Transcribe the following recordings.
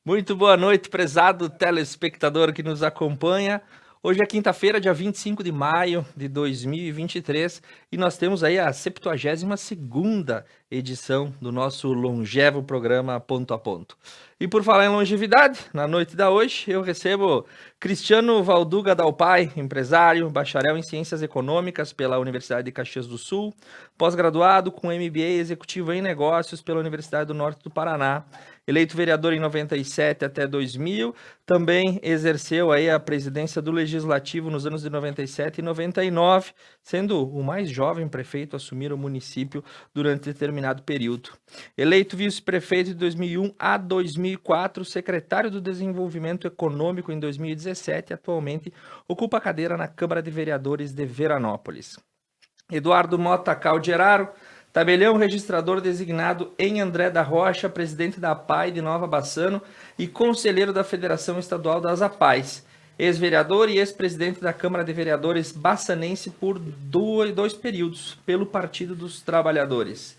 Muito boa noite, prezado telespectador que nos acompanha. Hoje é quinta-feira, dia 25 de maio de 2023, e nós temos aí a 72ª edição do nosso longevo programa Ponto a Ponto. E por falar em longevidade, na noite da hoje eu recebo Cristiano Valduga Dalpai, empresário, bacharel em Ciências Econômicas pela Universidade de Caxias do Sul, pós-graduado com MBA Executivo em Negócios pela Universidade do Norte do Paraná, eleito vereador em 97 até 2000, também exerceu aí a presidência do Legislativo nos anos de 97 e 99, sendo o mais jovem prefeito a assumir o município durante determinado período. Eleito vice-prefeito de 2001 a 2004, secretário do Desenvolvimento Econômico em 2017 e atualmente ocupa a cadeira na Câmara de Vereadores de Veranópolis. Eduardo Mota Calderaro, tabelião registrador designado em André da Rocha, presidente da APAI de Nova Bassano e conselheiro da Federação Estadual das APAIs, ex-vereador e ex-presidente da Câmara de Vereadores bassanense por dois períodos, pelo Partido dos Trabalhadores.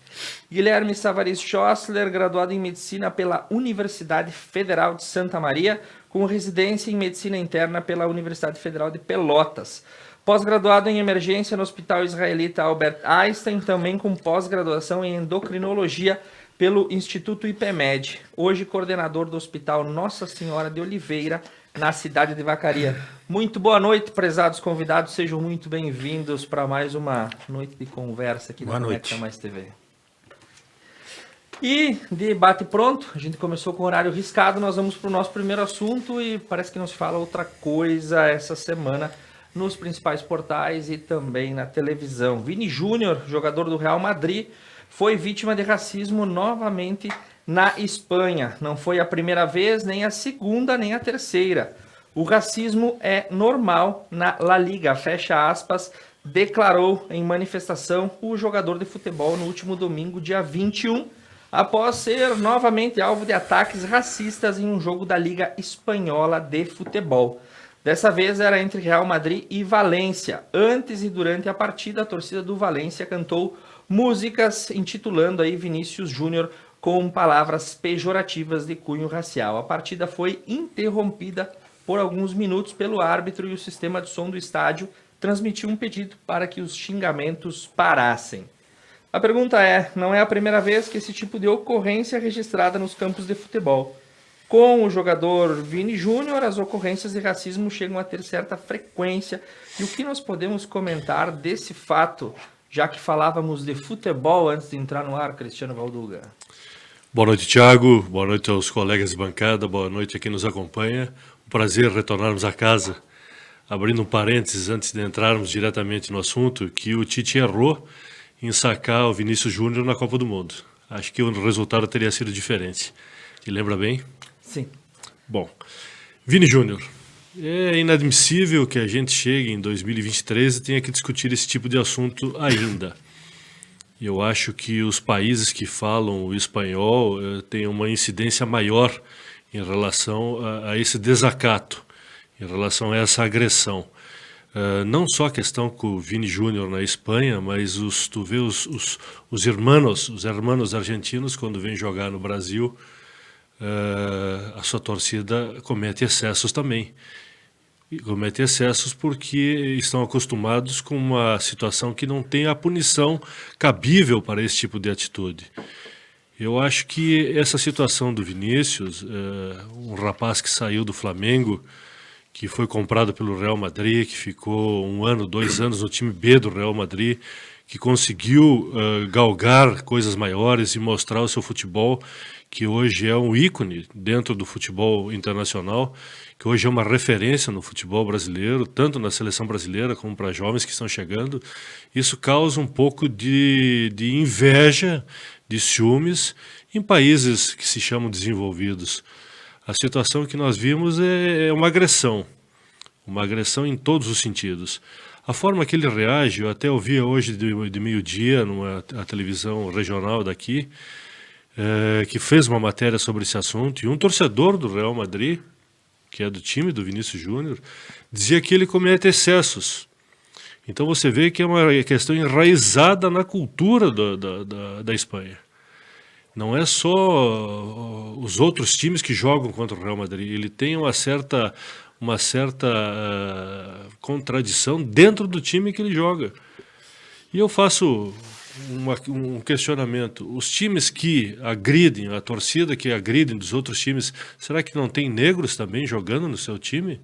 Guilherme Savaris Schossler, graduado em Medicina pela Universidade Federal de Santa Maria, com residência em Medicina Interna pela Universidade Federal de Pelotas. Pós-graduado em emergência no Hospital Israelita Albert Einstein, também com pós-graduação em endocrinologia pelo Instituto IPMED. Hoje coordenador do Hospital Nossa Senhora de Oliveira, na cidade de Vacaria. Muito boa noite, prezados convidados. Sejam muito bem-vindos para mais uma noite de conversa aqui na Conecta Mais TV. E debate pronto, a gente começou com horário riscado, nós vamos para o nosso primeiro assunto e parece que nos fala outra coisa essa semana nos principais portais e também na televisão. Vini Júnior, jogador do Real Madrid, foi vítima de racismo novamente na Espanha. Não foi a primeira vez, nem a segunda, nem a terceira. O racismo é normal na La Liga, fecha aspas, declarou em manifestação o jogador de futebol no último domingo, dia 21, após ser novamente alvo de ataques racistas em um jogo da Liga Espanhola de Futebol. Dessa vez era entre Real Madrid e Valência. Antes e durante a partida, a torcida do Valência cantou músicas intitulando aí Vinícius Júnior com palavras pejorativas de cunho racial. A partida foi interrompida por alguns minutos pelo árbitro e o sistema de som do estádio transmitiu um pedido para que os xingamentos parassem. A pergunta é, não é a primeira vez que esse tipo de ocorrência é registrada nos campos de futebol. Com o jogador Vini Júnior, as ocorrências de racismo chegam a ter certa frequência. E o que nós podemos comentar desse fato, já que falávamos de futebol antes de entrar no ar, Cristiano Valduga? Boa noite, Thiago. Boa noite aos colegas de bancada. Boa noite a quem nos acompanha. Um prazer retornarmos a casa. Abrindo um parênteses antes de entrarmos diretamente no assunto, que o Tite errou em sacar o Vinícius Júnior na Copa do Mundo. Acho que o resultado teria sido diferente. Te lembra bem? Sim. Bom, Vini Júnior, é inadmissível que a gente chegue em 2023 e tenha que discutir esse tipo de assunto ainda. Eu acho que os países que falam o espanhol têm uma incidência maior em relação a esse desacato, em relação a essa agressão. Não só a questão com o Vini Júnior na Espanha, mas tu vê os hermanos argentinos quando vêm jogar no Brasil, a sua torcida comete excessos também. E comete excessos porque estão acostumados com uma situação que não tem a punição cabível para esse tipo de atitude. Eu acho que essa situação do Vinícius, um rapaz que saiu do Flamengo, que foi comprado pelo Real Madrid, que ficou 1 ano, 2 anos no time B do Real Madrid, que conseguiu galgar coisas maiores e mostrar o seu futebol, que hoje é um ícone dentro do futebol internacional, que hoje é uma referência no futebol brasileiro, tanto na seleção brasileira como para jovens que estão chegando. Isso causa um pouco de inveja, de ciúmes em países que se chamam desenvolvidos. A situação que nós vimos é uma agressão em todos os sentidos. A forma que ele reage, eu até ouvi hoje de meio-dia numa televisão regional daqui, que fez uma matéria sobre esse assunto, e um torcedor do Real Madrid, que é do time do Vinícius Júnior, dizia que ele comete excessos. Então você vê que é uma questão enraizada na cultura da Espanha. Não é só os outros times que jogam contra o Real Madrid. Ele tem uma certa contradição dentro do time que ele joga. E eu faço um questionamento. Os times que agridem, a torcida que agridem dos outros times, será que não tem negros também jogando no seu time?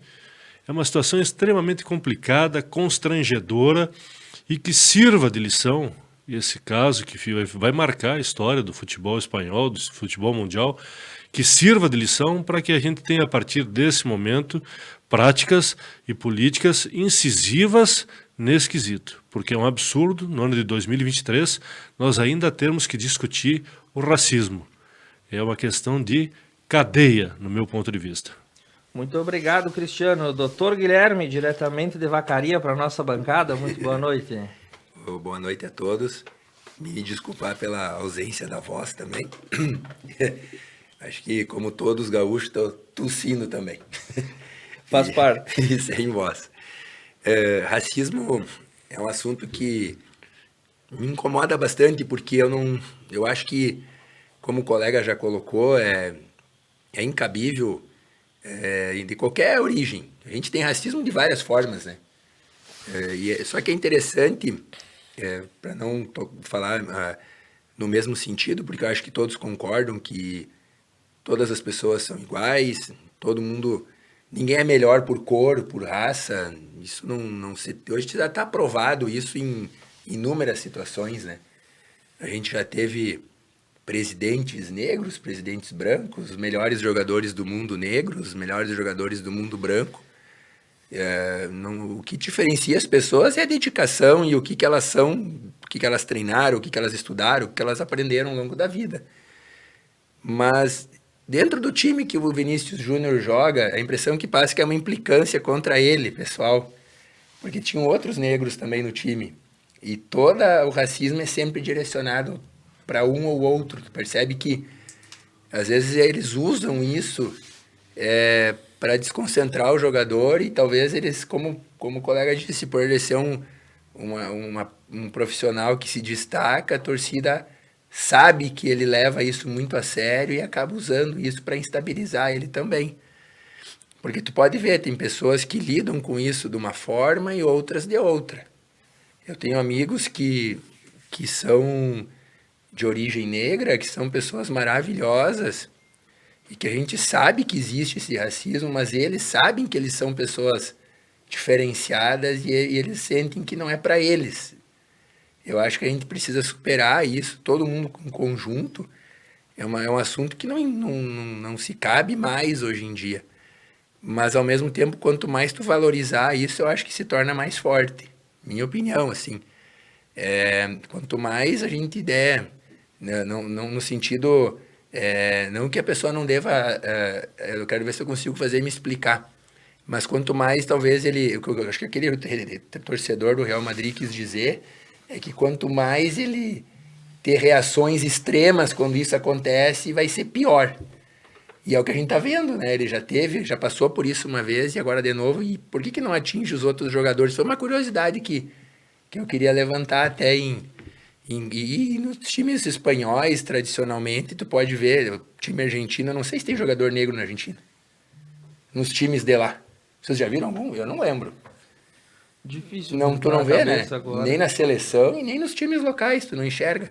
É uma situação extremamente complicada, constrangedora e que sirva de lição, esse caso que vai marcar a história do futebol espanhol, do futebol mundial, que sirva de lição para que a gente tenha, a partir desse momento, práticas e políticas incisivas nesse quesito. Porque é um absurdo, no ano de 2023, nós ainda temos que discutir o racismo. É uma questão de cadeia, no meu ponto de vista. Muito obrigado, Cristiano. Doutor Guilherme, diretamente de Vacaria para a nossa bancada, muito boa noite. Boa noite a todos. Me desculpar pela ausência da voz também. Acho que, como todos os gaúchos, estou tossindo também. Faz parte. E sem voz. Racismo é um assunto que me incomoda bastante, porque eu acho que, como o colega já colocou, é incabível de qualquer origem. A gente tem racismo de várias formas, né? Só que é interessante, para não falar no mesmo sentido, porque eu acho que todos concordam que todas as pessoas são iguais, todo mundo, ninguém é melhor por cor, por raça. Isso não se, hoje já está provado isso em inúmeras situações, né? A gente já teve presidentes negros, presidentes brancos, os melhores jogadores do mundo negros, os melhores jogadores do mundo branco. O que diferencia as pessoas é a dedicação e o que elas são, o que elas treinaram, o que elas estudaram, o que elas aprenderam ao longo da vida. Mas dentro do time que o Vinícius Júnior joga, a impressão que passa é que é uma implicância contra ele, pessoal, porque tinham outros negros também no time. E todo o racismo é sempre direcionado para um ou outro, que percebe que às vezes eles usam isso para desconcentrar o jogador, e talvez eles, como o colega disse, por ele ser um profissional que se destaca, a torcida sabe que ele leva isso muito a sério e acaba usando isso para instabilizar ele também. Porque tu pode ver, tem pessoas que lidam com isso de uma forma e outras de outra. Eu tenho amigos que são de origem negra, que são pessoas maravilhosas, e que a gente sabe que existe esse racismo, mas eles sabem que eles são pessoas diferenciadas e eles sentem que não é para eles. Eu acho que a gente precisa superar isso, todo mundo em conjunto. É um assunto que não se cabe mais hoje em dia. Mas, ao mesmo tempo, quanto mais tu valorizar isso, eu acho que se torna mais forte. Minha opinião, assim. Quanto mais a gente der, né, no sentido... não que a pessoa não deva... eu quero ver se eu consigo fazer me explicar. Mas quanto mais, talvez, eu acho que aquele torcedor do Real Madrid quis dizer é que quanto mais ele ter reações extremas quando isso acontece, vai ser pior. E é o que a gente tá vendo, né? Ele já passou por isso uma vez e agora de novo. E por que não atinge os outros jogadores? Foi uma curiosidade que eu queria levantar até e nos times espanhóis, tradicionalmente, tu pode ver, o time argentino, não sei se tem jogador negro na Argentina. Nos times de lá. Vocês já viram algum? Eu não lembro. Difícil. Tu não vê, né? Agora. Nem na seleção e nem nos times locais, tu não enxerga.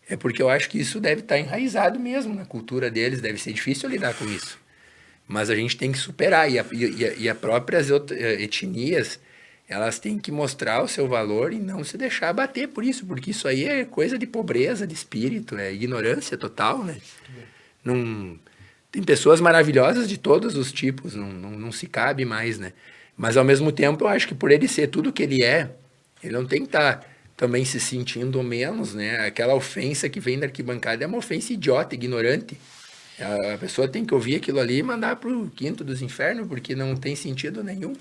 É porque eu acho que isso deve estar enraizado mesmo na cultura deles, deve ser difícil lidar com isso. Mas a gente tem que superar, e as próprias etnias, elas têm que mostrar o seu valor e não se deixar abater por isso, porque isso aí é coisa de pobreza de espírito, é ignorância total, né? Tem pessoas maravilhosas de todos os tipos, não se cabe mais, né? Mas, ao mesmo tempo, eu acho que por ele ser tudo que ele não tem que estar também se sentindo menos, né? Aquela ofensa que vem da arquibancada é uma ofensa idiota, ignorante. A pessoa tem que ouvir aquilo ali e mandar pro quinto dos infernos, porque não tem sentido nenhum.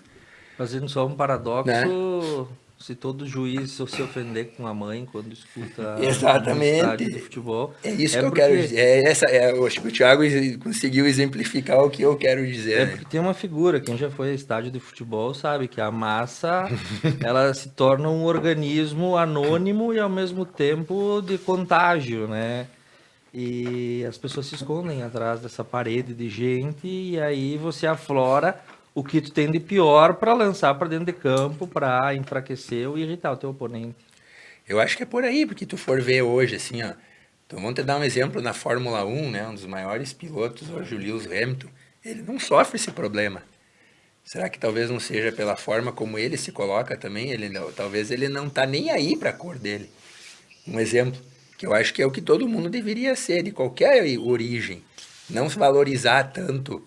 Fazendo só um paradoxo, Né? se todo juiz se ofender com a mãe quando escuta Exatamente. no estádio de futebol. É isso que eu quero dizer. Eu acho que o Thiago conseguiu exemplificar o que eu quero dizer. Né? Porque tem uma figura, quem já foi a estádio de futebol sabe que a massa ela se torna um organismo anônimo e ao mesmo tempo de contágio, né? e as pessoas se escondem atrás dessa parede de gente e aí você aflora o que tu tem de pior para lançar para dentro de campo, para enfraquecer ou irritar o teu oponente. Eu acho que é por aí, porque tu for ver hoje, assim, ó. Então vamos te dar um exemplo na Fórmula 1, né? Um dos maiores pilotos hoje, o Lewis Hamilton. Ele não sofre esse problema. Será que talvez não seja pela forma como ele se coloca também? Talvez ele não tá nem aí para a cor dele. Um exemplo, que eu acho que é o que todo mundo deveria ser, de qualquer origem. Não se valorizar tanto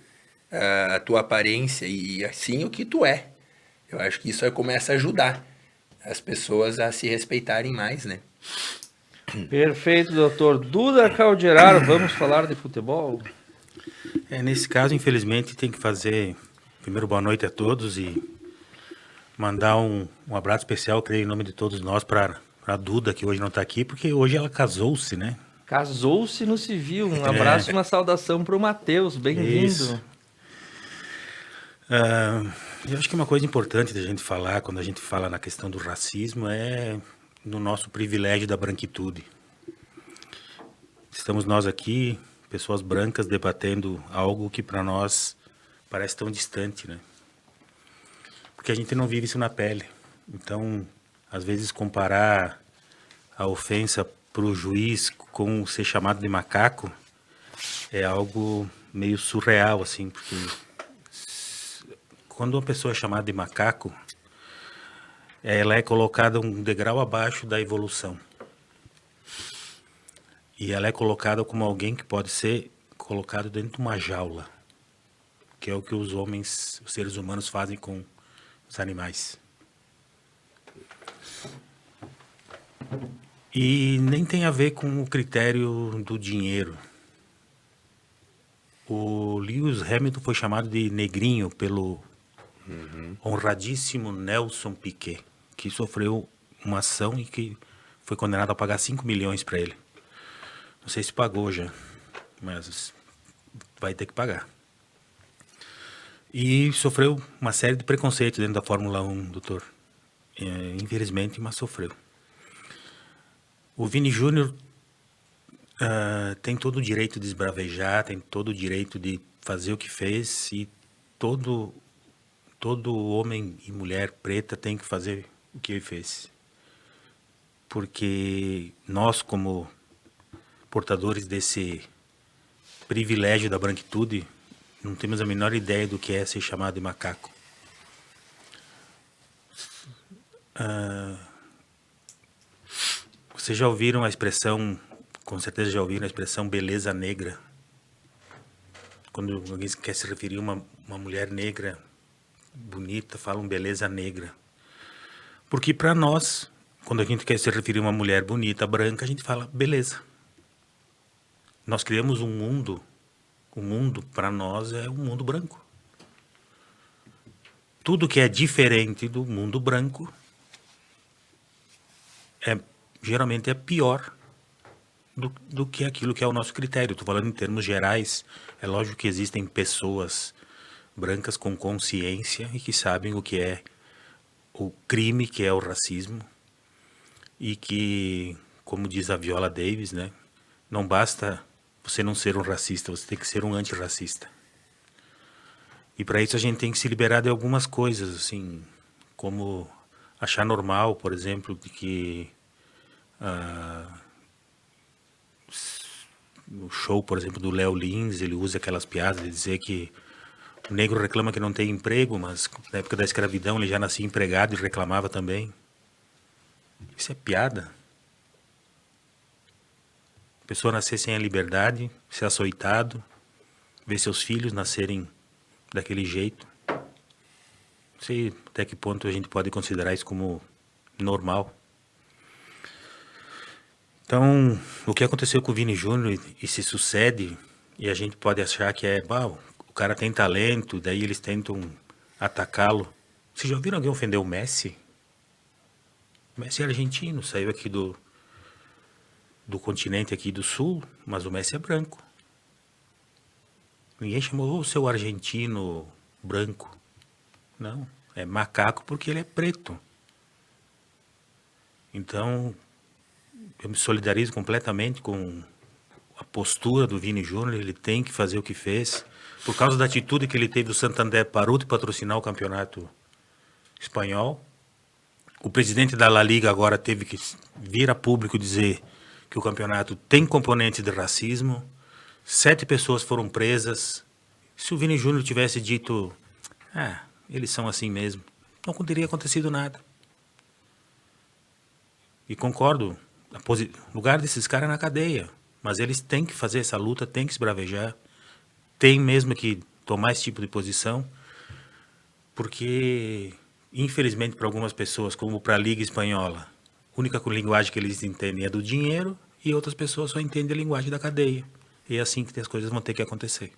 a tua aparência e assim o que tu é. Eu acho que isso aí começa a ajudar as pessoas a se respeitarem mais, né? Perfeito, doutor. Duda Calderar, vamos falar de futebol? Nesse caso, infelizmente, tem que fazer primeiro boa noite a todos e mandar um abraço especial, creio, em nome de todos nós, para a Duda, que hoje não está aqui, porque hoje ela casou-se, né? Casou-se no civil. Um abraço e uma saudação para o Matheus. Bem-vindo. Isso. Eu acho que uma coisa importante da gente falar, quando a gente fala na questão do racismo, é no nosso privilégio da branquitude. Estamos nós aqui, pessoas brancas, debatendo algo que para nós parece tão distante, né? Porque a gente não vive isso na pele. Então, às vezes, comparar a ofensa para o juiz com ser chamado de macaco é algo meio surreal, assim, porque quando uma pessoa é chamada de macaco, ela é colocada um degrau abaixo da evolução. E ela é colocada como alguém que pode ser colocado dentro de uma jaula, que é o que os homens, os seres humanos fazem com os animais. E nem tem a ver com o critério do dinheiro. O Lewis Hamilton foi chamado de negrinho pelo honradíssimo Nelson Piquet, que sofreu uma ação e que foi condenado a pagar 5 milhões para ele. Não sei se pagou já, mas vai ter que pagar. E sofreu uma série de preconceitos dentro da Fórmula 1, doutor. Infelizmente, mas sofreu. O Vini Júnior tem todo o direito de esbravejar, tem todo o direito de fazer o que fez e todo homem e mulher preta tem que fazer o que ele fez. Porque nós, como portadores desse privilégio da branquitude, não temos a menor ideia do que é ser chamado de macaco. Vocês já ouviram a expressão, com certeza já ouviram a expressão beleza negra? Quando alguém quer se referir a uma mulher negra, bonita, falam beleza negra. Porque para nós, quando a gente quer se referir a uma mulher bonita, branca, a gente fala beleza. Nós criamos um mundo, o mundo para nós é um mundo branco. Tudo que é diferente do mundo branco geralmente é pior do que aquilo que é o nosso critério. Estou falando em termos gerais. É lógico que existem pessoas brancas com consciência e que sabem o que é o crime, que é o racismo, e que, como diz a Viola Davis, né, não basta você não ser um racista, você tem que ser um antirracista. E para isso a gente tem que se liberar de algumas coisas, assim, como achar normal, por exemplo, de que no show, por exemplo, do Léo Lins, ele usa aquelas piadas de dizer que o negro reclama que não tem emprego, mas na época da escravidão ele já nascia empregado e reclamava também. Isso é piada. A pessoa nascer sem a liberdade, ser açoitado, ver seus filhos nascerem daquele jeito. Não sei até que ponto a gente pode considerar isso como normal. Então, o que aconteceu com o Vini Júnior e se sucede, e a gente pode achar que o cara tem talento, daí eles tentam atacá-lo. Vocês já ouviram alguém ofender o Messi? O Messi é argentino, saiu aqui do continente aqui do sul, mas o Messi é branco. Ninguém chamou o seu argentino branco. Não, é macaco porque ele é preto. Então, eu me solidarizo completamente com postura do Vini Júnior, ele tem que fazer o que fez. Por causa da atitude que ele teve, o Santander parou de patrocinar o campeonato espanhol. O presidente da La Liga agora teve que vir a público dizer que o campeonato tem componente de racismo. 7 pessoas foram presas. Se o Vini Júnior tivesse dito, eles são assim mesmo, não teria acontecido nada. E concordo, o lugar desses caras é na cadeia, mas eles têm que fazer essa luta, têm que se bravejar, têm mesmo que tomar esse tipo de posição, porque, infelizmente, para algumas pessoas, como para a Liga Espanhola, a única linguagem que eles entendem é do dinheiro e outras pessoas só entendem a linguagem da cadeia. E é assim que as coisas vão ter que acontecer.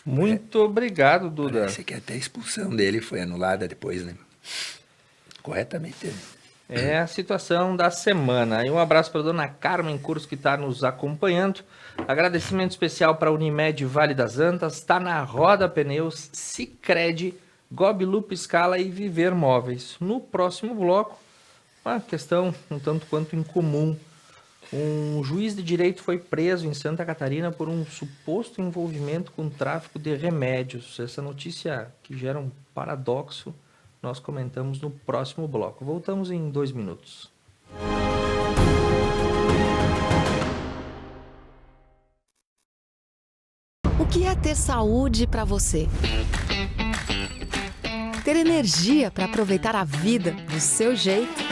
Muito obrigado, Duda. Parece que até a expulsão dele foi anulada depois, né? Corretamente. É a situação da semana. E um abraço para a dona Carmen Curso, que está nos acompanhando. Agradecimento especial para a Unimed Vale das Antas, está na Roda Pneus, Sicredi, Gobi Lupo Scala e Viver Móveis. No próximo bloco, uma questão um tanto quanto incomum. Um juiz de direito foi preso em Santa Catarina por um suposto envolvimento com tráfico de remédios. Essa notícia que gera um paradoxo, nós comentamos no próximo bloco. Voltamos em 2 minutos. O que é ter saúde para você? Ter energia para aproveitar a vida do seu jeito?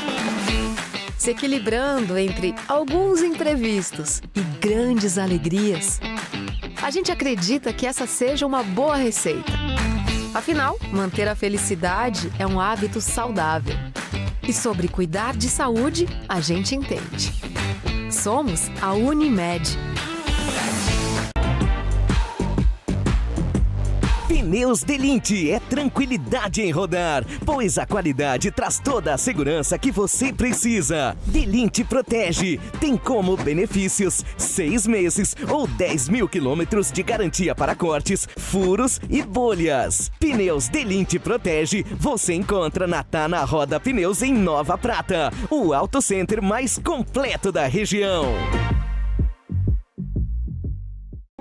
Se equilibrando entre alguns imprevistos e grandes alegrias. A gente acredita que essa seja uma boa receita. Afinal, manter a felicidade é um hábito saudável. E sobre cuidar de saúde, a gente entende. Somos a Unimed. Pneus Delinte é tranquilidade em rodar, pois a qualidade traz toda a segurança que você precisa. Delinte Protege tem como benefícios 6 meses ou 10 mil quilômetros de garantia para cortes, furos e bolhas. Pneus Delinte Protege você encontra na Tana Roda Pneus em Nova Prata, o auto center mais completo da região.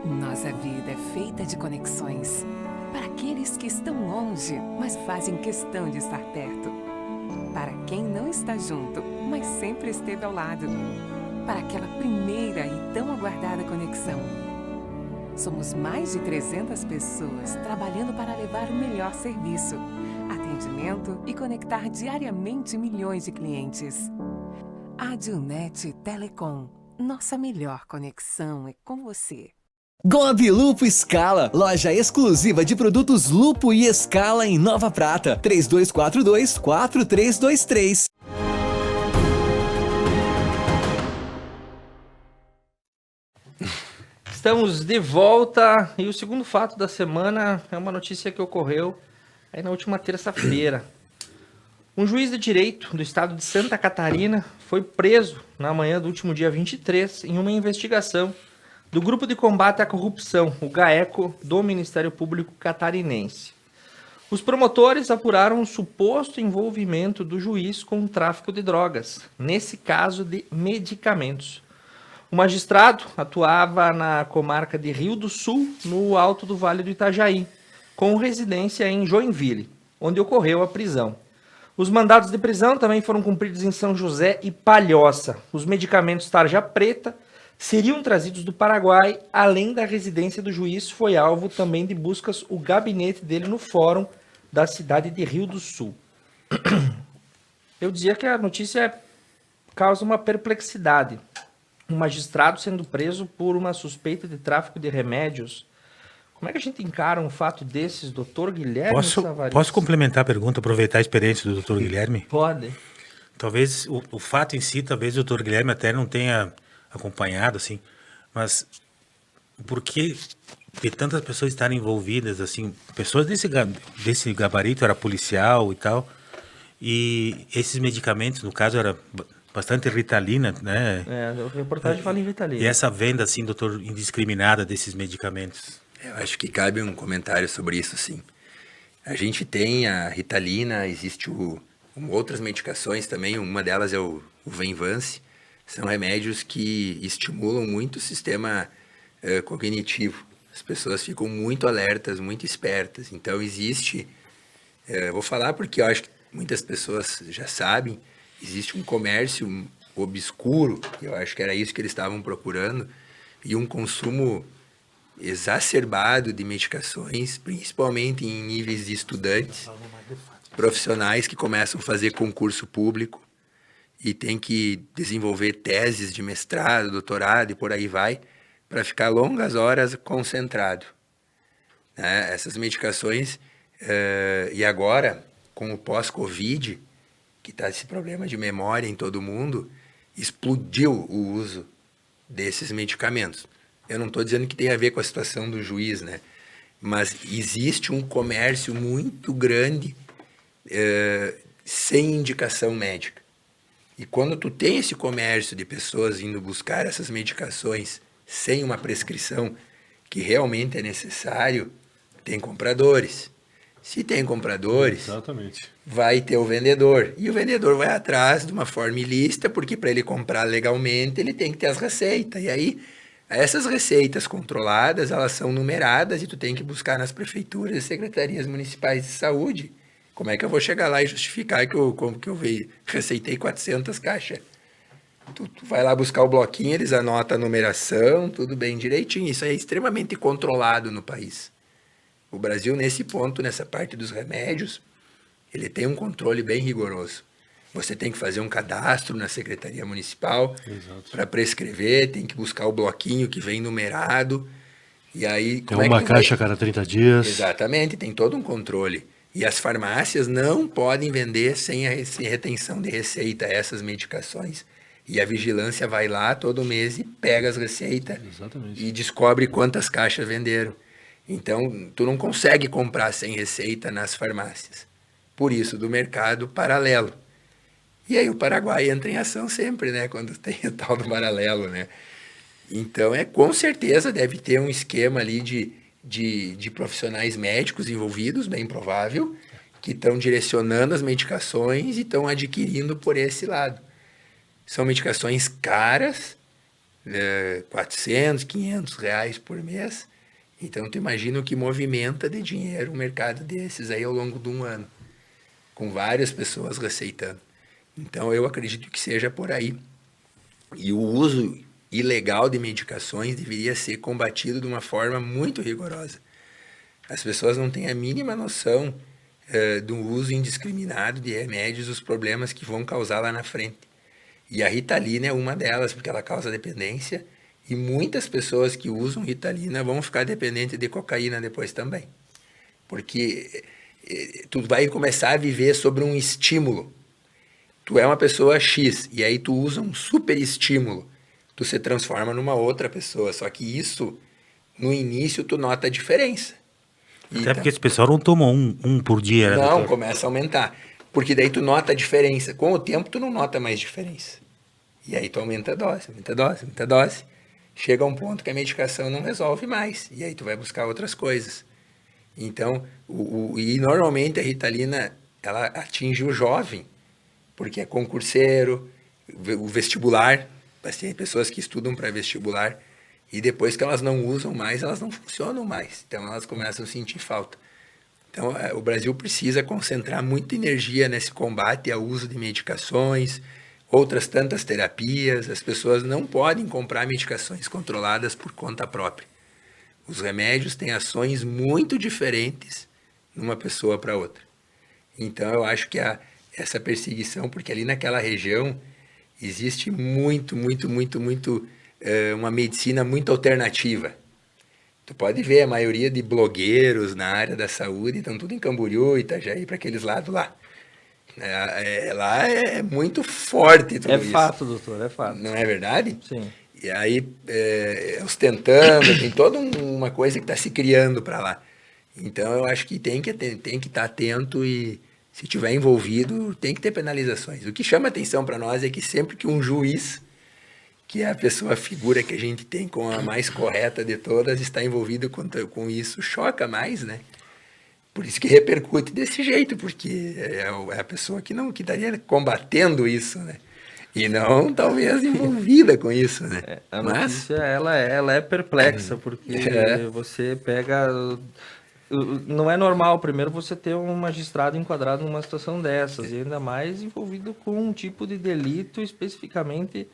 Nossa vida é feita de conexões. Para aqueles que estão longe, mas fazem questão de estar perto. Para quem não está junto, mas sempre esteve ao lado. Para aquela primeira e tão aguardada conexão. Somos mais de 300 pessoas trabalhando para levar o melhor serviço, atendimento e conectar diariamente milhões de clientes. Adilnet Telecom. Nossa melhor conexão é com você. Gobi Lupo Scala, loja exclusiva de produtos Lupo e Scala em Nova Prata, 3242-4323. Estamos de volta e o segundo fato da semana é uma notícia que ocorreu aí na última terça-feira. Um juiz de direito do estado de Santa Catarina foi preso na manhã do último dia 23 em uma investigação do Grupo de Combate à Corrupção, o GAECO, do Ministério Público Catarinense. Os promotores apuraram um suposto envolvimento do juiz com o tráfico de drogas, nesse caso de medicamentos. O magistrado atuava na comarca de Rio do Sul, no alto do Vale do Itajaí, com residência em Joinville, onde ocorreu a prisão. Os mandados de prisão também foram cumpridos em São José e Palhoça. Os medicamentos tarja preta seriam trazidos do Paraguai, além da residência do juiz, foi alvo também de buscas o gabinete dele no fórum da cidade de Rio do Sul. Eu dizia que a notícia causa uma perplexidade. Um magistrado sendo preso por uma suspeita de tráfico de remédios. Como é que a gente encara um fato desses, doutor Guilherme Savarino? Posso complementar a pergunta, aproveitar a experiência do doutor Guilherme? Pode. Talvez o fato em si, talvez o doutor Guilherme até não tenha acompanhado, assim, mas por que de tantas pessoas estarem envolvidas, assim, pessoas desse gabarito, era policial e tal, e esses medicamentos, no caso, era bastante Ritalina, né? A reportagem fala em Ritalina. E essa venda, assim, doutor, indiscriminada desses medicamentos? Eu acho que cabe um comentário sobre isso, sim. A gente tem a Ritalina, existe outras medicações também, uma delas é o Venvance, são remédios que estimulam muito o sistema cognitivo. As pessoas ficam muito alertas, muito espertas. Então, existe... vou falar porque eu acho que muitas pessoas já sabem, existe um comércio obscuro, eu acho que era isso que eles estavam procurando, e um consumo exacerbado de medicações, principalmente em níveis de estudantes, profissionais que começam a fazer concurso público e tem que desenvolver teses de mestrado, doutorado e por aí vai, para ficar longas horas concentrado. Né? Essas medicações, e agora, com o pós-Covid, que está esse problema de memória em todo mundo, explodiu o uso desses medicamentos. Eu não estou dizendo que tem a ver com a situação do juiz, né? Mas existe um comércio muito grande sem indicação médica. E quando tu tem esse comércio de pessoas indo buscar essas medicações sem uma prescrição que realmente é necessário, tem compradores. Se tem compradores, Exatamente. vai ter o vendedor. E o vendedor vai atrás de uma forma ilícita, porque para ele comprar legalmente, ele tem que ter as receitas. E aí, essas receitas controladas, elas são numeradas e tu tem que buscar nas prefeituras e secretarias municipais de saúde. Como é que eu vou chegar lá e justificar que eu receitei 400 caixas? Tu vai lá buscar o bloquinho, eles anotam a numeração, tudo bem direitinho. Isso é extremamente controlado no país. O Brasil, nesse ponto, nessa parte dos remédios, ele tem um controle bem rigoroso. Você tem que fazer um cadastro na Secretaria Municipal para prescrever, tem que buscar o bloquinho que vem numerado. E aí, Tem uma caixa a cada 30 dias. Exatamente, tem todo um controle. E as farmácias não podem vender sem retenção de receita essas medicações. E a vigilância vai lá todo mês e pega as receitas. Exatamente. E descobre quantas caixas venderam. Então, tu não consegue comprar sem receita nas farmácias. Por isso, do mercado paralelo. E aí o Paraguai entra em ação sempre, né? Quando tem o tal do paralelo, né? Então, com certeza deve ter um esquema ali de profissionais médicos envolvidos, bem provável, que estão direcionando as medicações e estão adquirindo por esse lado. São medicações caras, 400, 500 reais por mês. Então, tu imagina o que movimenta de dinheiro um mercado desses aí ao longo de um ano, com várias pessoas receitando. Então, eu acredito que seja por aí. E o uso ilegal de medicações deveria ser combatido de uma forma muito rigorosa. As pessoas não têm a mínima noção do uso indiscriminado de remédios, os problemas que vão causar lá na frente. E a Ritalina é uma delas, porque ela causa dependência, e muitas pessoas que usam Ritalina vão ficar dependentes de cocaína depois também. Porque tu vai começar a viver sobre um estímulo. Tu é uma pessoa X, e aí tu usa um super estímulo. Tu se transforma numa outra pessoa. Só que isso, no início, tu nota a diferença. Até porque esse pessoal não toma um por dia, né, Não, doutor? começa a aumentar. Porque daí tu nota a diferença. Com o tempo, tu não nota mais diferença. E aí tu aumenta a dose, aumenta a dose, aumenta a dose. Chega a um ponto que a medicação não resolve mais. E aí tu vai buscar outras coisas. Então, e normalmente a Ritalina, ela atinge o jovem, porque é concurseiro, o vestibular, tem pessoas que estudam para vestibular, e depois que elas não usam mais, elas não funcionam mais. Então, elas começam a sentir falta. Então, o Brasil precisa concentrar muita energia nesse combate ao uso de medicações, outras tantas terapias. As pessoas não podem comprar medicações controladas por conta própria. Os remédios têm ações muito diferentes numa pessoa para outra. Então, eu acho que essa perseguição, porque ali naquela região existe uma medicina muito alternativa. Tu pode ver, a maioria de blogueiros na área da saúde estão tudo em Camboriú, Itajaí, para aqueles lados lá. Lá é muito forte tudo isso. É fato, doutor, é fato. Não é verdade? Sim. E aí, ostentando, tem toda uma coisa que está se criando para lá. Então, eu acho que tem que estar atento e, se tiver envolvido, tem que ter penalizações. O que chama atenção para nós é que sempre que um juiz, que é a figura que a gente tem com a mais correta de todas, está envolvido com isso, choca mais, né? Por isso que repercute desse jeito, porque é a pessoa que estaria combatendo isso, né? E não, talvez, envolvida com isso, né? A Mas, notícia, ela é perplexa, porque você pega... Não é normal, primeiro, você ter um magistrado enquadrado numa situação dessas, e ainda mais envolvido com um tipo de delito especificamente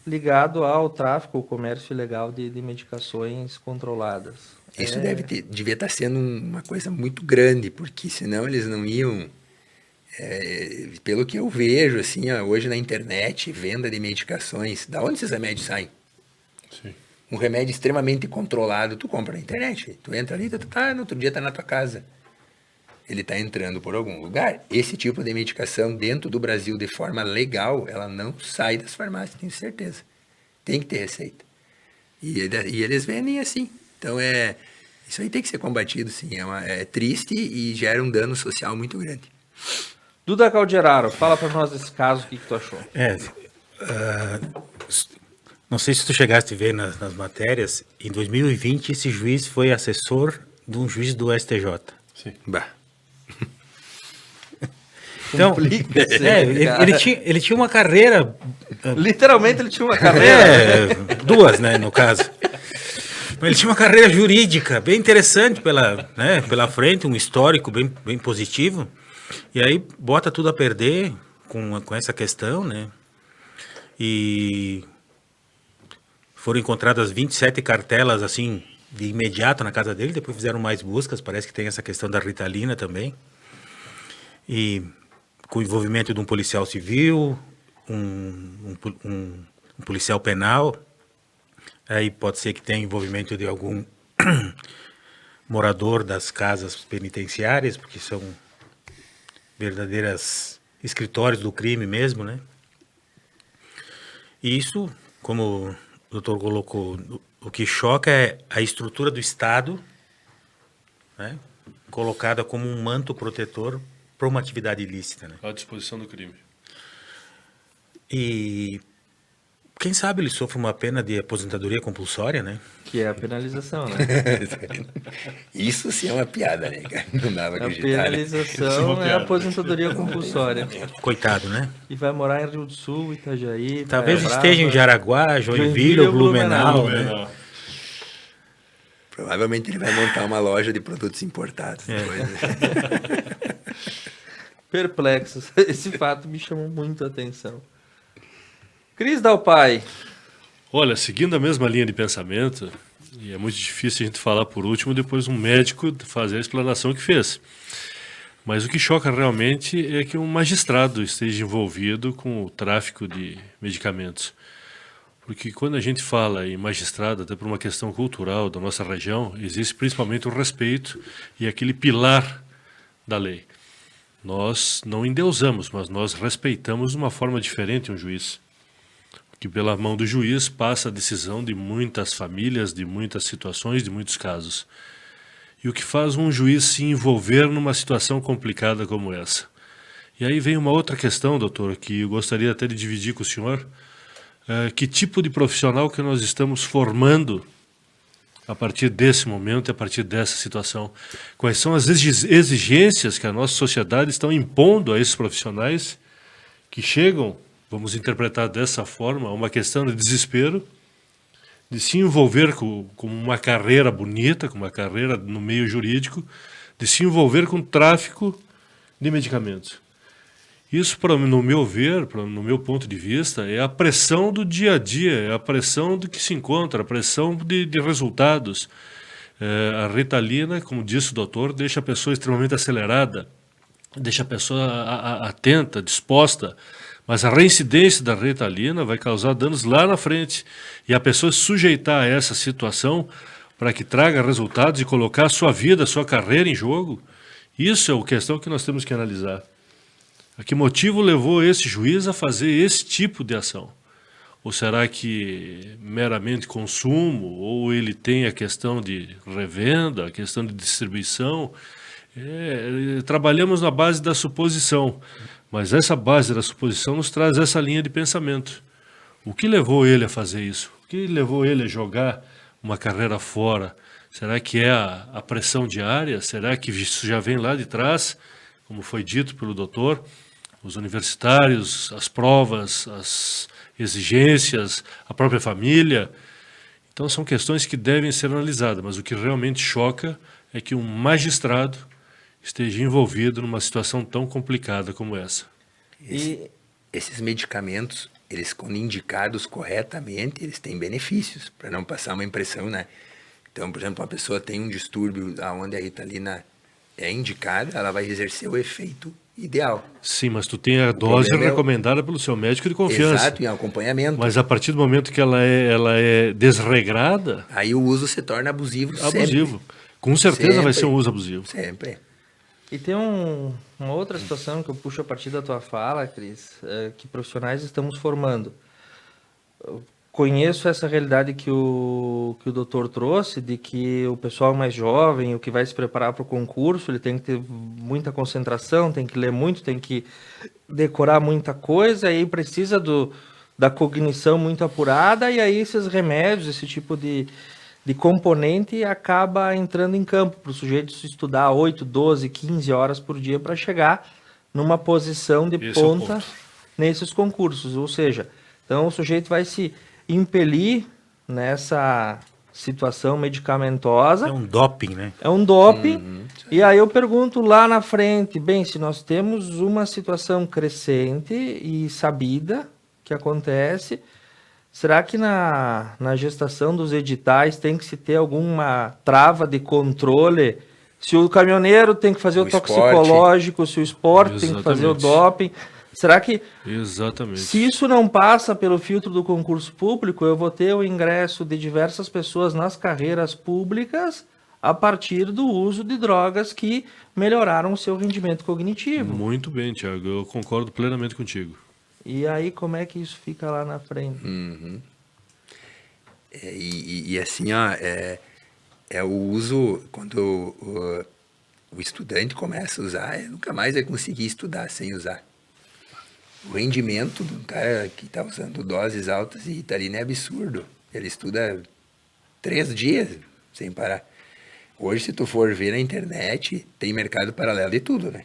ligado ao tráfico ou comércio ilegal de medicações controladas. isso devia estar sendo uma coisa muito grande, porque senão eles não iam... pelo que eu vejo, assim, ó, hoje na internet, venda de medicações, da onde esses remédios saem? Sim. Um remédio extremamente controlado, tu compra na internet, tu entra ali, no outro dia tá na tua casa. Ele tá entrando por algum lugar. Esse tipo de medicação dentro do Brasil de forma legal, ela não sai das farmácias, tenho certeza. Tem que ter receita. E eles vendem assim. Então isso aí tem que ser combatido, sim. É triste e gera um dano social muito grande. Duda Calderaro, fala pra nós desse caso, o que tu achou? Não sei se tu chegaste a ver nas matérias, em 2020 esse juiz foi assessor de um juiz do STJ. Sim. Bah. Então, Complica-se, né, cara? ele tinha uma carreira... Literalmente ele tinha uma carreira. Duas, né, no caso. Mas ele tinha uma carreira jurídica bem interessante pela frente, um histórico bem positivo. E aí bota tudo a perder com essa questão, né? E foram encontradas 27 cartelas, assim, de imediato na casa dele. Depois fizeram mais buscas, parece que tem essa questão da Ritalina também. E com o envolvimento de um policial civil, um policial penal. Aí pode ser que tenha envolvimento de algum morador das casas penitenciárias, porque são verdadeiras escritórios do crime mesmo, né? E isso, como o doutor colocou, o que choca é a estrutura do Estado, né, colocada como um manto protetor para uma atividade ilícita, né? À disposição do crime. E quem sabe ele sofre uma pena de aposentadoria compulsória, né? Que é a penalização, né? Isso sim é uma piada, né, cara? Não dava A acreditar. Né? penalização é a aposentadoria compulsória. Coitado, né? E vai morar em Rio do Sul, Itajaí... Talvez Praia esteja em Brava. Jaraguá, Joinville ou Blumenau, né? Provavelmente ele vai montar uma loja de produtos importados. Depois, né? Perplexos. Esse fato me chamou muito a atenção. Cris Dalpai. Olha, seguindo a mesma linha de pensamento, e é muito difícil a gente falar por último, depois um médico fazer a explanação que fez. Mas o que choca realmente é que um magistrado esteja envolvido com o tráfico de medicamentos. Porque quando a gente fala em magistrado, até por uma questão cultural da nossa região, existe principalmente o respeito e aquele pilar da lei. Nós não endeusamos, mas nós respeitamos de uma forma diferente um juiz. Que pela mão do juiz passa a decisão de muitas famílias, de muitas situações, de muitos casos. E o que faz um juiz se envolver numa situação complicada como essa? E aí vem uma outra questão, doutor, que eu gostaria até de dividir com o senhor. Que tipo de profissional que nós estamos formando a partir desse momento e a partir dessa situação? Quais são as exigências que a nossa sociedade está impondo a esses profissionais que chegam, vamos interpretar dessa forma, uma questão de desespero, de se envolver com uma carreira bonita, com uma carreira no meio jurídico, de se envolver com tráfico de medicamentos. Isso, no meu ver, no meu ponto de vista, é a pressão do dia a dia, é a pressão do que se encontra, a pressão de resultados. A Ritalina, como disse o doutor, deixa a pessoa extremamente acelerada, deixa a pessoa atenta, disposta, mas a reincidência da Ritalina vai causar danos lá na frente. E a pessoa se sujeitar a essa situação para que traga resultados e colocar a sua vida, a sua carreira em jogo, isso é a questão que nós temos que analisar. A que motivo levou esse juiz a fazer esse tipo de ação? Ou será que meramente consumo? Ou ele tem a questão de revenda, a questão de distribuição? Trabalhamos na base da suposição, mas essa base da suposição nos traz essa linha de pensamento. O que levou ele a fazer isso? O que levou ele a jogar uma carreira fora? Será que é a pressão diária? Será que isso já vem lá de trás, como foi dito pelo doutor? Os universitários, as provas, as exigências, a própria família. Então são questões que devem ser analisadas, mas o que realmente choca é que um magistrado esteja envolvido numa situação tão complicada como essa. Esses medicamentos, eles quando indicados corretamente, eles têm benefícios, para não passar uma impressão, né? Então, por exemplo, uma pessoa tem um distúrbio onde a Ritalina é indicada, ela vai exercer o efeito ideal. Sim, mas tu tem a dose recomendada pelo seu médico de confiança. Exato, em acompanhamento. Mas a partir do momento que ela é desregrada... Aí o uso se torna abusivo. Abusivo. Com certeza vai ser um uso abusivo. Sempre. E tem uma outra situação que eu puxo a partir da tua fala, Cris, que profissionais estamos formando. Eu conheço essa realidade que o doutor trouxe, de que o pessoal mais jovem, o que vai se preparar para o concurso, ele tem que ter muita concentração, tem que ler muito, tem que decorar muita coisa, e aí precisa da cognição muito apurada, e aí esses remédios, esse tipo de componente acaba entrando em campo para o sujeito estudar 8, 12, 15 horas por dia para chegar numa posição de ponta nesses concursos. Ou seja, então o sujeito vai se impelir nessa situação medicamentosa. É um doping, né? É um doping. E aí eu pergunto lá na frente, bem, se nós temos uma situação crescente e sabida que acontece, será que na gestação dos editais tem que se ter alguma trava de controle? Se o caminhoneiro tem que fazer o toxicológico, se o esporte tem que fazer o doping, será que... Exatamente. Se isso não passa pelo filtro do concurso público, eu vou ter o ingresso de diversas pessoas nas carreiras públicas a partir do uso de drogas que melhoraram o seu rendimento cognitivo. Muito bem, Thiago, eu concordo plenamente contigo. E aí, como é que isso fica lá na frente? E assim, ó, é o uso, quando o estudante começa a usar, nunca mais vai conseguir estudar sem usar. O rendimento do cara que está usando doses altas de Ritalina é absurdo. Ele estuda 3 dias sem parar. Hoje, se tu for ver na internet, tem mercado paralelo de tudo, né?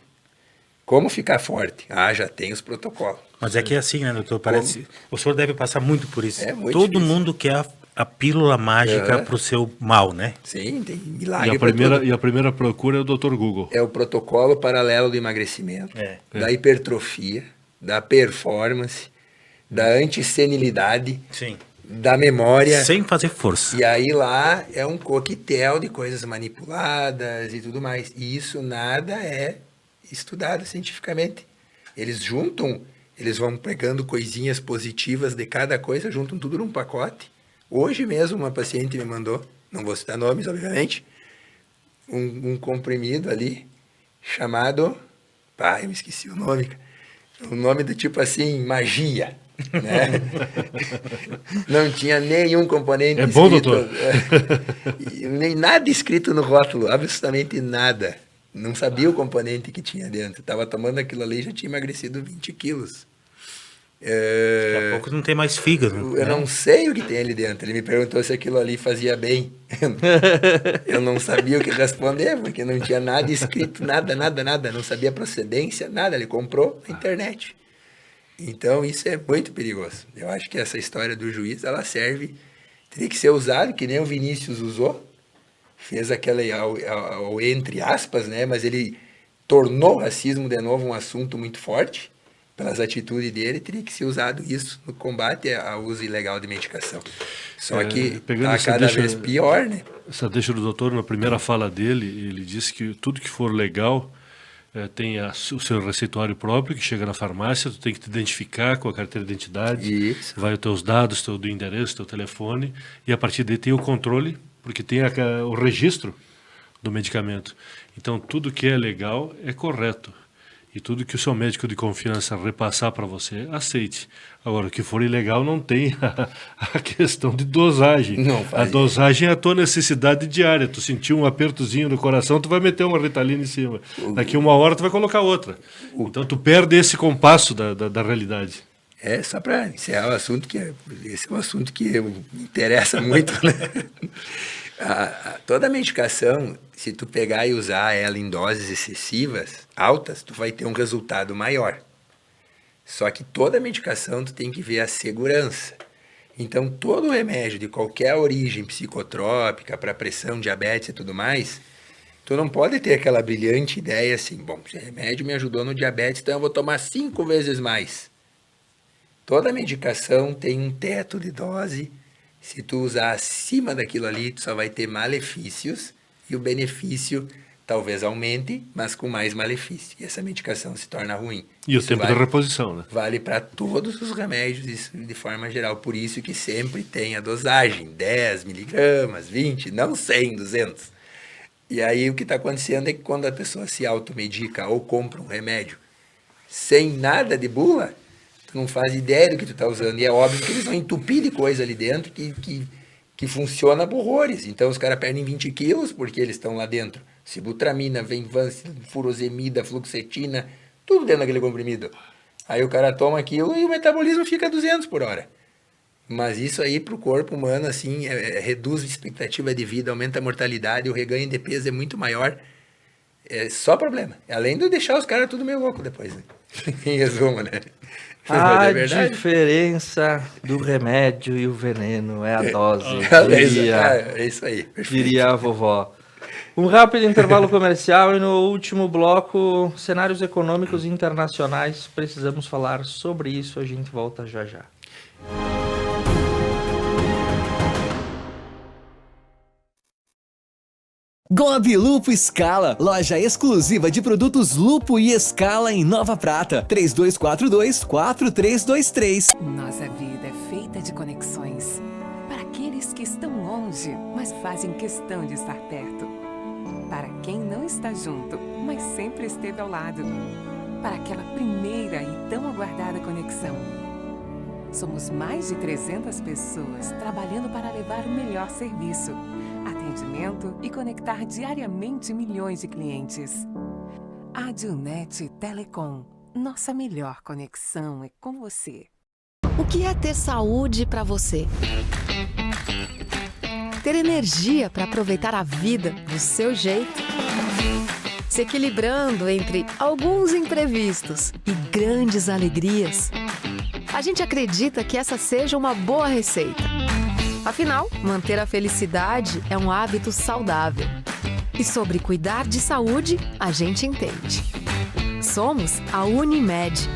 Como ficar forte? Já tem os protocolos. Mas é que é assim, né, doutor? Parece... O senhor deve passar muito por isso. É muito Todo difícil. mundo quer a pílula mágica para o seu mal, né? Sim, tem milagre. E a primeira procura é o Dr. Google. É o protocolo paralelo do emagrecimento, da hipertrofia, da performance, da antissenilidade, Sim. da memória. Sem fazer força. E aí lá é um coquetel de coisas manipuladas e tudo mais. E isso nada é estudado cientificamente. Eles juntam, eles vão pegando coisinhas positivas de cada coisa, juntam tudo num pacote. Hoje mesmo uma paciente me mandou, não vou citar nomes, obviamente, um comprimido ali chamado... eu me esqueci o nome. O nome do tipo assim, magia. Né? Não tinha nenhum componente escrito. É bom, doutor? Nem nada escrito no rótulo, absolutamente nada. Não sabia o componente que tinha dentro. Estava tomando aquilo ali e já tinha emagrecido 20 quilos. Daqui a pouco não tem mais fígado. Eu não sei o que tem ali dentro. Ele me perguntou se aquilo ali fazia bem. Eu não sabia o que responder, porque não tinha nada escrito, nada. Não sabia a procedência, nada. Ele comprou na internet. Então, isso é muito perigoso. Eu acho que essa história do juiz, ela serve, teria que ser usada, que nem o Vinícius usou. Fez aquela, entre aspas, né? Mas ele tornou o racismo de novo um assunto muito forte. Pelas atitudes dele, teria que ser usado isso no combate ao uso ilegal de medicação. Só que está cada vez pior, né? Essa deixa do doutor, na primeira fala dele, ele disse que tudo que for legal tem o seu receituário próprio, que chega na farmácia, tu tem que te identificar com a carteira de identidade, Isso. vai os teus dados, do endereço, teu telefone, e a partir daí tem o controle, porque tem o registro do medicamento. Então, tudo que é legal é correto. E tudo que o seu médico de confiança repassar para você, aceite. Agora, o que for ilegal não tem a questão de dosagem. Não faz a dosagem é a tua necessidade diária. Tu sentiu um apertozinho no coração, tu vai meter uma Ritalina em cima. Daqui 1 hora tu vai colocar outra. Então tu perde esse compasso da realidade. Só para encerrar o assunto, esse é um assunto que me interessa muito, né? Toda medicação, se tu pegar e usar ela em doses excessivas, altas, tu vai ter um resultado maior. Só que toda medicação tu tem que ver a segurança. Então, todo remédio de qualquer origem psicotrópica, para pressão, diabetes e tudo mais, tu não pode ter aquela brilhante ideia assim, bom, esse remédio me ajudou no diabetes, então eu vou tomar 5 vezes mais. Toda medicação tem um teto de dose. Se tu usar acima daquilo ali, tu só vai ter malefícios e o benefício talvez aumente, mas com mais malefício. E essa medicação se torna ruim. E o Isso tempo da reposição, né? vale para todos os remédios, isso de forma geral. Por isso que sempre tem a dosagem, 10 miligramas, 20, não 100, 200. E aí o que está acontecendo é que quando a pessoa se automedica ou compra um remédio sem nada de bula, tu não faz ideia do que tu está usando. E é óbvio que eles vão entupir de coisa ali dentro que funciona por horrores. Então os caras perdem 20 quilos porque eles estão lá dentro. Sibutramina, Venvanse, furosemida, fluoxetina, tudo dentro daquele comprimido. Aí o cara toma aquilo e o metabolismo fica a 200 por hora. Mas isso aí para o corpo humano, assim, reduz a expectativa de vida, aumenta a mortalidade, o reganho de peso é muito maior. É só problema. Além de deixar os caras tudo meio louco depois, né? Em resumo, né? A É verdade. diferença do remédio e o veneno é a dose, É isso aí. Perfeito. diria a vovó. Um rápido intervalo comercial e no último bloco, cenários econômicos internacionais. Precisamos falar sobre isso, a gente volta já já. Gobi Lupo Scala, loja exclusiva de produtos Lupo e Scala em Nova Prata. 3242-4323. Nossa vida é feita de conexões. Para aqueles que estão longe, mas fazem questão de estar perto. Para quem não está junto, mas sempre esteve ao lado. Para aquela primeira e tão aguardada conexão. Somos mais de 300 pessoas trabalhando para levar o melhor serviço, atendimento e conectar diariamente milhões de clientes. Adilnet Telecom. Nossa melhor conexão é com você. O que é ter saúde para você? Ter energia para aproveitar a vida do seu jeito? Se equilibrando entre alguns imprevistos e grandes alegrias? A gente acredita que essa seja uma boa receita. Afinal, manter a felicidade é um hábito saudável. E sobre cuidar de saúde, a gente entende. Somos a Unimed.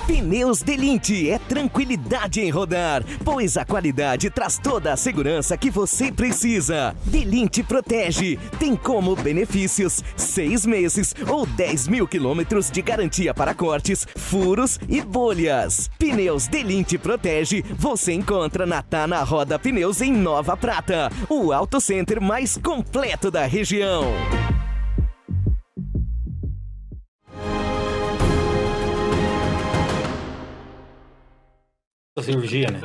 Pneus Delinte é tranquilidade em rodar, pois a qualidade traz toda a segurança que você precisa. Delinte Protege tem como benefícios 6 meses ou 10 mil quilômetros de garantia para cortes, furos e bolhas. Pneus Delinte Protege você encontra na Tana Roda Pneus em Nova Prata, o auto center mais completo da região. Cirurgia, né?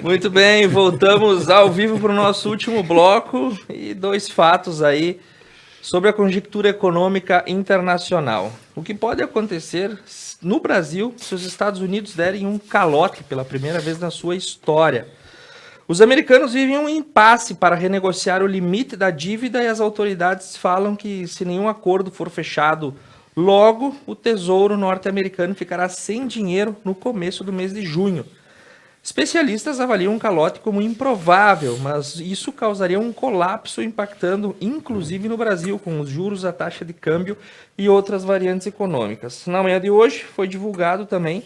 Muito bem, voltamos ao vivo para o nosso último bloco e 2 fatos aí sobre a conjuntura econômica internacional. O que pode acontecer no Brasil se os Estados Unidos derem um calote pela primeira vez na sua história? Os americanos vivem um impasse para renegociar o limite da dívida e as autoridades falam que se nenhum acordo for fechado logo, o Tesouro norte-americano ficará sem dinheiro no começo do mês de junho. Especialistas avaliam um calote como improvável, mas isso causaria um colapso impactando inclusive no Brasil, com os juros, a taxa de câmbio e outras variantes econômicas. Na manhã de hoje foi divulgado também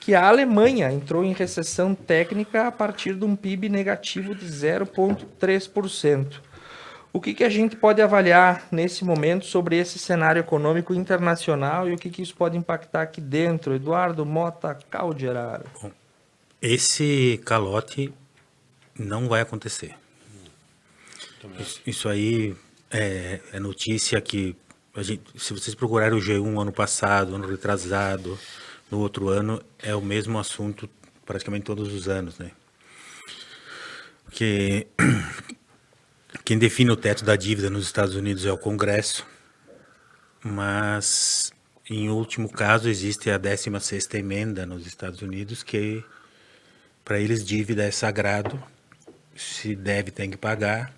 que a Alemanha entrou em recessão técnica a partir de um PIB negativo de 0,3%. O que a gente pode avaliar nesse momento sobre esse cenário econômico internacional e o que isso pode impactar aqui dentro? Eduardo Mota Calderaro. Esse calote não vai acontecer. Isso aí é notícia que, se vocês procurarem o G1 ano passado, ano retrasado, no outro ano, é o mesmo assunto praticamente todos os anos, né? Porque quem define o teto da dívida nos Estados Unidos é o Congresso, mas, em último caso, existe a 16ª emenda nos Estados Unidos que, para eles, dívida é sagrado, se deve, tem que pagar.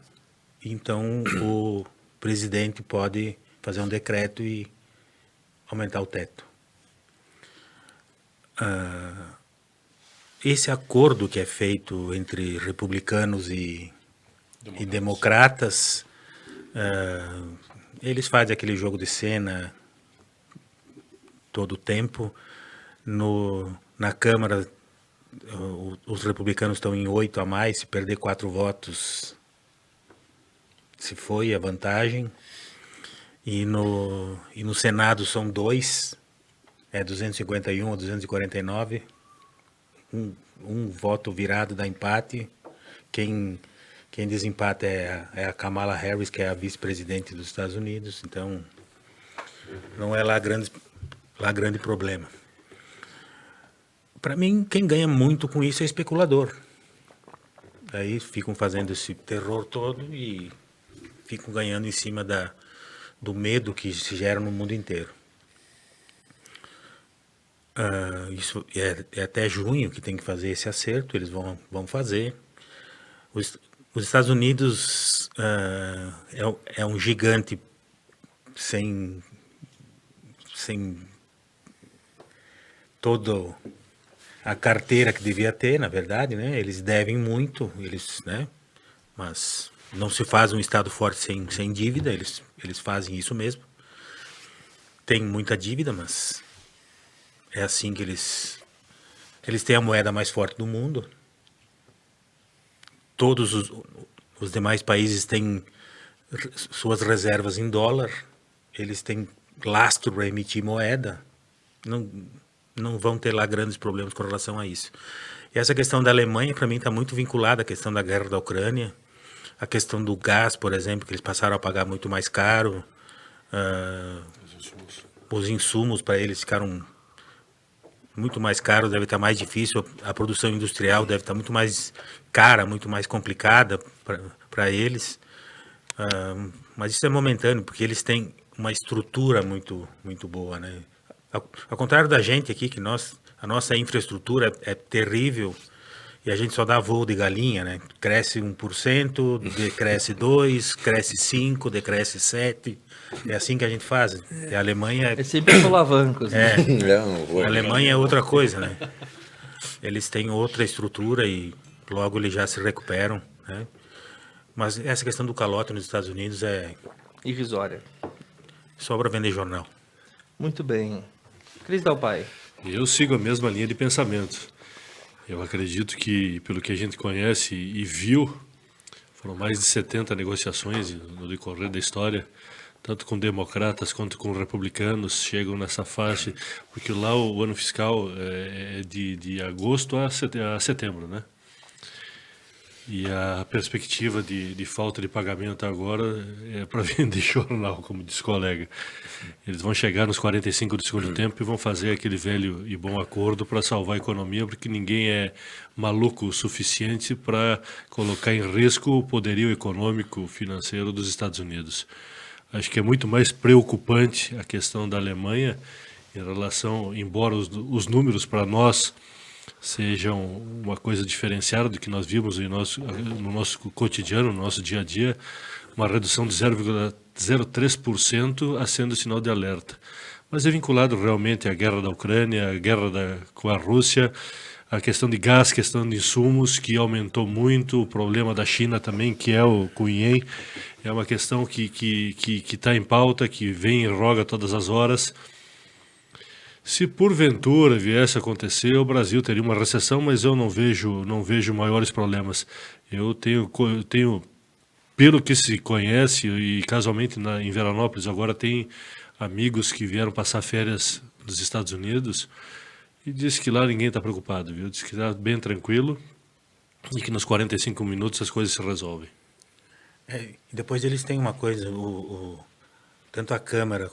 Então, o presidente pode fazer um decreto e aumentar o teto. Esse acordo que é feito entre republicanos e democratas, eles fazem aquele jogo de cena todo o tempo. Na Câmara, os republicanos estão em 8 a mais, se perder 4 votos, se foi a vantagem. E no Senado são 2, 251 ou 249. Um voto virado dá empate. Quem desempata é a Kamala Harris, que é a vice-presidente dos Estados Unidos. Então, não é lá grande problema. Para mim, quem ganha muito com isso é especulador. Aí ficam fazendo esse terror todo e ficam ganhando em cima do medo que se gera no mundo inteiro. Isso é até junho que tem que fazer esse acerto, eles vão fazer. Os Estados Unidos é um gigante sem toda a carteira que devia ter, na verdade, né? Eles devem muito, né? Mas não se faz um Estado forte sem dívida, eles fazem isso mesmo. Tem muita dívida, mas é assim que eles têm a moeda mais forte do mundo. Todos os demais países têm suas reservas em dólar, eles têm lastro para emitir moeda, não vão ter lá grandes problemas com relação a isso. E essa questão da Alemanha, para mim, está muito vinculada à questão da guerra da Ucrânia, a questão do gás, por exemplo, que eles passaram a pagar muito mais caro, os insumos para eles ficaram muito mais caros, deve estar mais difícil, a produção industrial deve estar muito mais cara, muito mais complicada para eles, mas isso é momentâneo, porque eles têm uma estrutura muito, muito boa, né? Ao contrário da gente aqui, que a nossa infraestrutura é terrível e a gente só dá voo de galinha, né? Cresce 1%, decresce 2%, cresce 5%, decresce 7%. É assim que a gente faz. E a Alemanha... É sempre solavancos, né? A Alemanha é outra coisa, né? Eles têm outra estrutura e logo eles já se recuperam, né? Mas essa questão do calote nos Estados Unidos é Irrisória. só para vender jornal. Muito bem. Cris Dalpai. Eu sigo a mesma linha de pensamento. Eu acredito que, pelo que a gente conhece e viu, foram mais de 70 negociações no decorrer da história, tanto com democratas quanto com republicanos, chegam nessa faixa, porque lá o ano fiscal é de agosto a setembro, né? E a perspectiva de falta de pagamento agora é para vender jornal, como diz o colega. Eles vão chegar nos 45 do segundo tempo e vão fazer aquele velho e bom acordo para salvar a economia, porque ninguém é maluco o suficiente para colocar em risco o poderio econômico financeiro dos Estados Unidos. Acho que é muito mais preocupante a questão da Alemanha em relação, embora os números para nós sejam uma coisa diferenciada do que nós vimos no nosso cotidiano, no nosso dia a dia, uma redução de 0,03% sendo sinal de alerta. Mas é vinculado realmente à guerra da Ucrânia, à guerra com a Rússia, a questão de gás, questão de insumos, que aumentou muito, o problema da China também, que é o Cunhém, é uma questão que está em pauta, que vem e roga todas as horas. Se porventura viesse a acontecer, o Brasil teria uma recessão, mas eu não vejo maiores problemas. Eu tenho, pelo que se conhece, e casualmente em Veranópolis agora tem amigos que vieram passar férias nos Estados Unidos, e diz que lá ninguém está preocupado, viu? Diz que está bem tranquilo e que nos 45 minutos as coisas se resolvem. Depois eles têm uma coisa, tanto a Câmara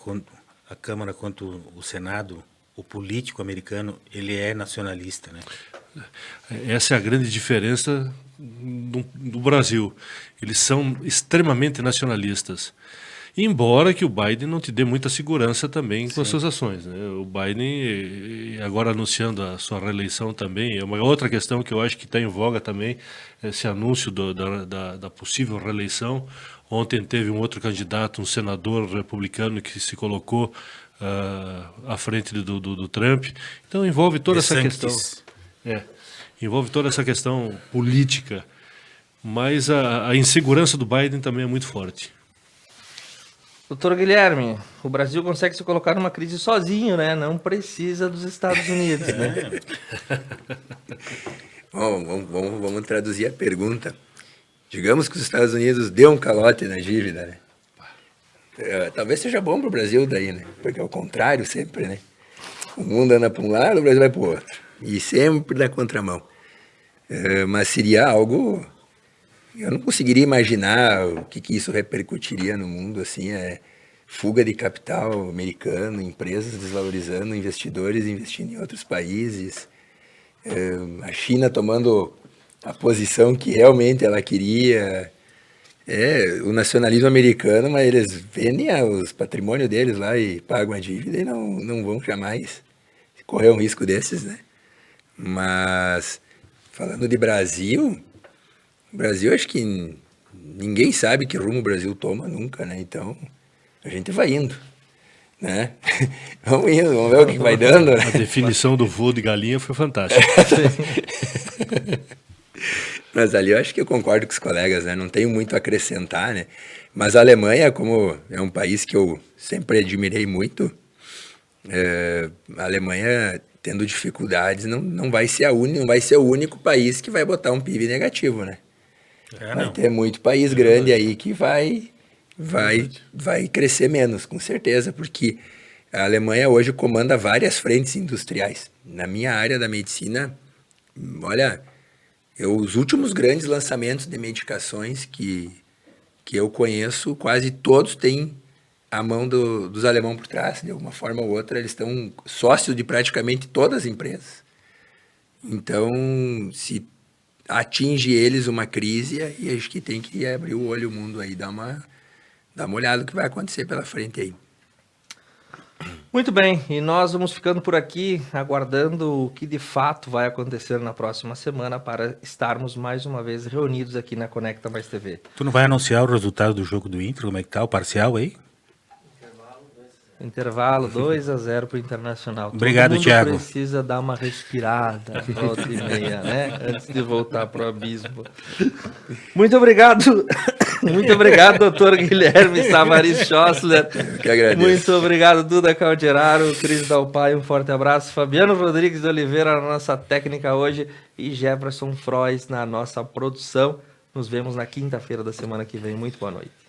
quanto o Senado, o político americano, ele é nacionalista, né? Essa é a grande diferença do Brasil. Eles são extremamente nacionalistas. Embora que o Biden não te dê muita segurança também com as suas ações, né? O Biden, agora anunciando a sua reeleição também, é uma outra questão que eu acho que está em voga também, esse anúncio da possível reeleição. Ontem teve um outro candidato, um senador republicano que se colocou à frente do Trump. Então envolve toda essa questão. Envolve toda essa questão política. Mas a insegurança do Biden também é muito forte. Doutor Guilherme, o Brasil consegue se colocar numa crise sozinho, né? Não precisa dos Estados Unidos, né? Bom, vamos traduzir a pergunta. Digamos que os Estados Unidos deu um calote na dívida, né? Talvez seja bom para o Brasil daí, né? Porque é o contrário sempre, né? O mundo anda para um lado, o Brasil vai para o outro. E sempre na contramão. Mas seria algo... Eu não conseguiria imaginar o que isso repercutiria no mundo, assim, fuga de capital americano, empresas desvalorizando, investidores investindo em outros países, a China tomando a posição que realmente ela queria, o nacionalismo americano, mas eles vendem os patrimônios deles lá e pagam a dívida e não vão jamais correr um risco desses, né? Mas, falando de Brasil... O Brasil, acho que ninguém sabe que rumo o Brasil toma nunca, né? Então, a gente vai indo, né? Vamos indo, vamos ver o que vai dando, né? A definição do voo de galinha foi fantástica. Mas ali eu acho que eu concordo com os colegas, né? Não tenho muito a acrescentar, né? Mas a Alemanha, como é um país que eu sempre admirei muito, a Alemanha, tendo dificuldades, não vai ser não vai ser o único país que vai botar um PIB negativo, né? Vai ter muito país grande aí que vai crescer menos, com certeza, porque a Alemanha hoje comanda várias frentes industriais. Na minha área da medicina, olha, os últimos grandes lançamentos de medicações que eu conheço, quase todos têm a mão dos alemães por trás, de alguma forma ou outra, eles estão sócios de praticamente todas as empresas. Então, se atinge eles uma crise, e acho que tem que abrir o olho, o mundo aí, dar uma olhada no que vai acontecer pela frente aí. Muito bem, e nós vamos ficando por aqui, aguardando o que de fato vai acontecer na próxima semana para estarmos mais uma vez reunidos aqui na Conecta Mais TV. Tu não vai anunciar o resultado do jogo do Inter, como é que tá, o parcial aí? Intervalo 2-0 para o Internacional. Obrigado, Todo mundo Thiago. Precisa dar uma respirada, volta e meia, né? Antes de voltar para o abismo. Muito obrigado. Muito obrigado, doutor Guilherme Savaris Schossler. Eu que agradeço. Muito obrigado, Duda Calderaro, Cris Dalpai, um forte abraço. Fabiano Rodrigues de Oliveira na nossa técnica hoje e Jefferson Frois na nossa produção. Nos vemos na quinta-feira da semana que vem. Muito boa noite.